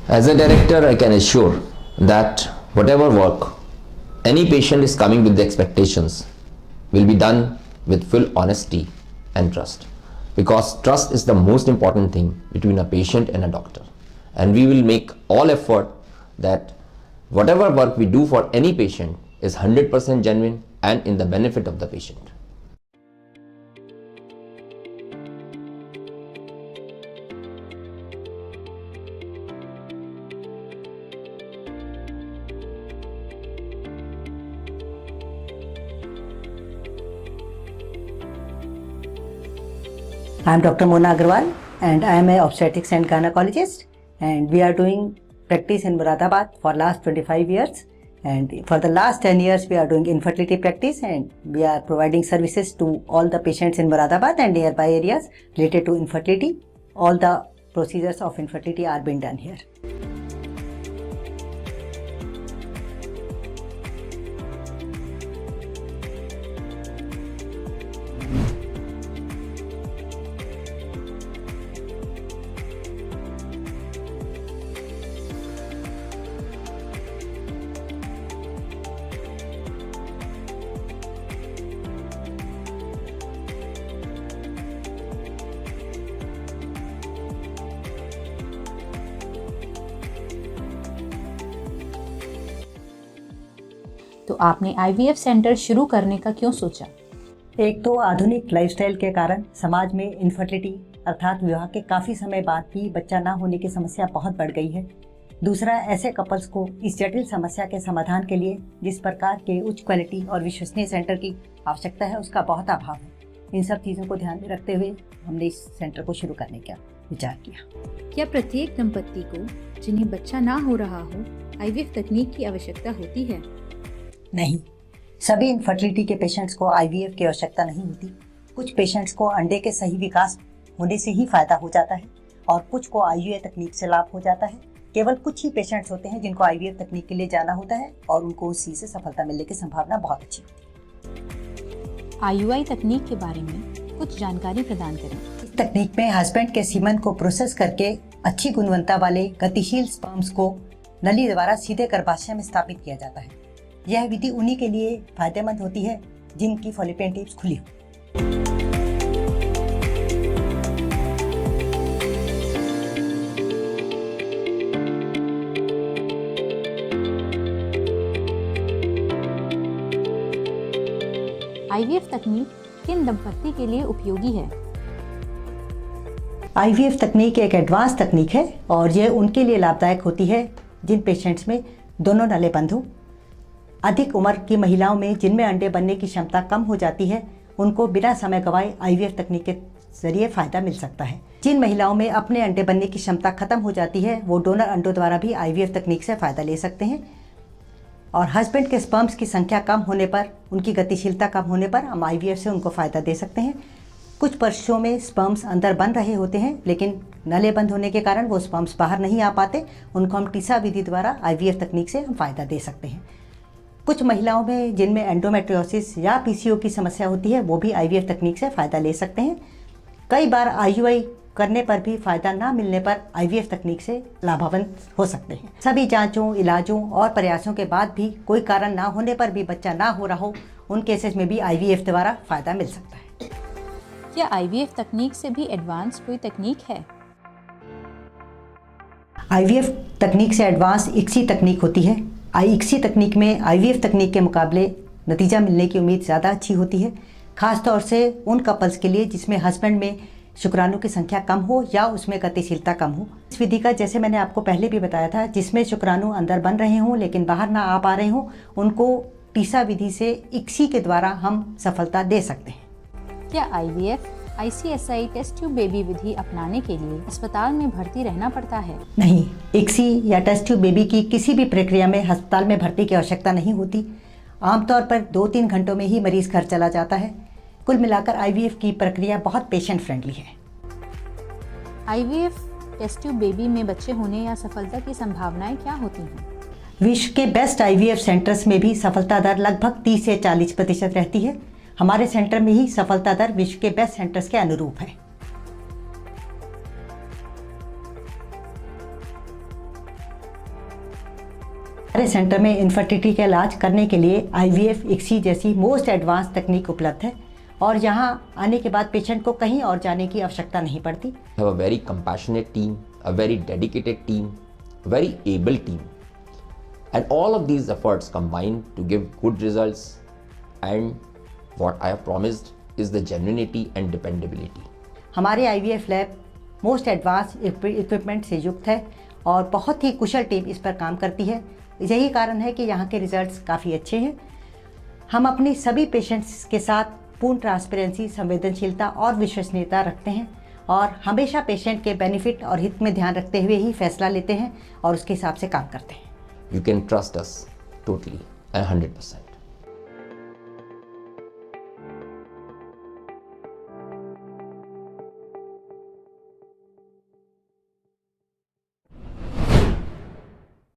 As a director, I can assure that whatever work any patient is coming with the expectations will be done with full honesty and trust, because trust is the most important thing between a patient and a doctor. And we will make all effort that whatever work we do for any patient is 100% genuine and in the benefit of the patient. I am Dr. Mona Agarwal and I am an obstetrics and gynecologist, and we are doing practice in Moradabad for last 25 years, and for the last 10 years we are doing infertility practice, and we are providing services to all the patients in Moradabad and nearby areas related to infertility. All the procedures of infertility are being done here. तो आपने IVF centre शुरू करने का क्यों सोचा? एक तो आधुनिक लाइफस्टाइल के कारण समाज में इनफर्टिलिटी अर्थात विवाह के काफ़ी समय बाद भी बच्चा ना होने की समस्या बहुत बढ़ गई है। दूसरा, ऐसे कपल्स को इस जटिल समस्या के समाधान के लिए जिस प्रकार के उच्च क्वालिटी और विश्वसनीय सेंटर की आवश्यकता है उसका बहुत अभाव है। इन सब चीज़ों को ध्यान में रखते हुए हमने इस सेंटर को शुरू करने का विचार किया। क्या प्रत्येक दंपत्ति को जिन्हें बच्चा ना हो रहा हो IVF तकनीक की आवश्यकता होती है? नहीं, सभी इनफर्टिलिटी के पेशेंट्स को IVF की आवश्यकता नहीं होती। कुछ पेशेंट्स को अंडे के सही विकास होने से ही फायदा हो जाता है और कुछ को IUI तकनीक से लाभ हो जाता है। केवल कुछ ही पेशेंट्स होते हैं जिनको IVF तकनीक के लिए जाना होता है और उनको उस चीज से सफलता मिलने की संभावना बहुत अच्छी होती है। IUI तकनीक के बारे में कुछ जानकारी प्रदान करें। इस तकनीक में हस्बैंड के सीमन को प्रोसेस करके अच्छी गुणवत्ता वाले गतिशील स्पर्म्स को नली द्वारा सीधे गर्भाशय में स्थापित किया जाता है। यह विधि उन्हीं के लिए फायदेमंद होती है जिनकी फॉलिपियन ट्यूब्स खुली हो। IVF तकनीक किन दंपत्ति के लिए उपयोगी है? IVF तकनीक एक एडवांस तकनीक है और यह उनके लिए लाभदायक होती है जिन पेशेंट्स में दोनों नलें बंद हों। अधिक उम्र की महिलाओं में जिनमें अंडे बनने की क्षमता कम हो जाती है उनको बिना समय गंवाए IVF तकनीक के जरिए फायदा मिल सकता है। जिन महिलाओं में अपने अंडे बनने की क्षमता खत्म हो जाती है वो डोनर अंडों द्वारा भी IVF तकनीक से फायदा ले सकते हैं। और हस्बैंड के स्पर्म्स की संख्या कम होने पर, उनकी गतिशीलता कम होने पर हम IVF से उनको फायदा दे सकते हैं। कुछ पुरुषों में स्पर्म्स अंदर बन रहे होते हैं लेकिन नलें बंद होने के कारण वो स्पर्म्स बाहर नहीं आ पाते, उनको हम टीसा विधि द्वारा IVF तकनीक से हम फायदा दे सकते हैं। कुछ महिलाओं में जिनमें एंडोमेट्रियोसिस या PCO की समस्या होती है वो भी IVF तकनीक से फ़ायदा ले सकते हैं। कई बार IUI करने पर भी फ़ायदा ना मिलने पर IVF तकनीक से लाभान्वित हो सकते हैं। सभी जांचों, इलाजों और प्रयासों के बाद भी कोई कारण ना होने पर भी बच्चा ना हो रहा हो, उन केसेस में भी IVF द्वारा फ़ायदा मिल सकता है। क्या IVF तकनीक से भी एडवांस कोई तकनीक है? IVF तकनीक से एडवांस ICSI तकनीक होती है। ICSI तकनीक में IVF तकनीक के मुकाबले नतीजा मिलने की उम्मीद ज़्यादा अच्छी होती है, खास तौर से उन कपल्स के लिए जिसमें हस्बैंड में शुक्राणु की संख्या कम हो या उसमें गतिशीलता कम हो। इस विधि का, जैसे मैंने आपको पहले भी बताया था, जिसमें शुक्राणु अंदर बन रहे हों लेकिन बाहर ना आ पा रहे हों, उनको टीसा विधि से ICSI के द्वारा हम सफलता दे सकते हैं। क्या IVF ICSI test tube baby विधि अपनाने के लिए अस्पताल में भर्ती रहना पड़ता है? नहीं, ICSI या टेस्ट ट्यूब बेबी की किसी भी प्रक्रिया में अस्पताल में भर्ती की आवश्यकता नहीं होती। आमतौर पर 2-3 घंटों में ही मरीज घर चला जाता है। कुल मिलाकर IVF की प्रक्रिया बहुत पेशेंट फ्रेंडली है। IVF टेस्ट ट्यूब बेबी में बच्चे होने या सफलता की संभावनाएं क्या होती हैं? विश्व के बेस्ट IVF सेंटर्स में भी सफलता दर लगभग 30 से 40% रहती है। हमारे सेंटर में ही सफलता दर विश्व के बेस्ट सेंटर्स के अनुरूप है। हमारे सेंटर में इनफर्टिलिटी का इलाज करने के लिए IVF, ICSI जैसी मोस्ट एडवांस तकनीक उपलब्ध है और यहाँ आने के बाद पेशेंट को कहीं और जाने की आवश्यकता नहीं पड़ती। Have a very compassionate team, a very dedicated team, a very able team. And all of these efforts combine to give good results, and what I have promised is the genuinity and dependability. हमारे IVF lab most advance equipment से युक्त है और बहुत ही कुशल team इस पर काम करती है। यही कारण है कि यहाँ के रिजल्ट्स काफ़ी अच्छे हैं। हम अपनी सभी पेशेंट्स के साथ पूर्ण ट्रांसपेरेंसी, संवेदनशीलता और विश्वसनीयता रखते हैं और हमेशा पेशेंट के बेनिफिट और हित में ध्यान रखते हुए ही फैसला लेते हैं और उसके हिसाब से काम करते हैं। You can trust us totally and 100%.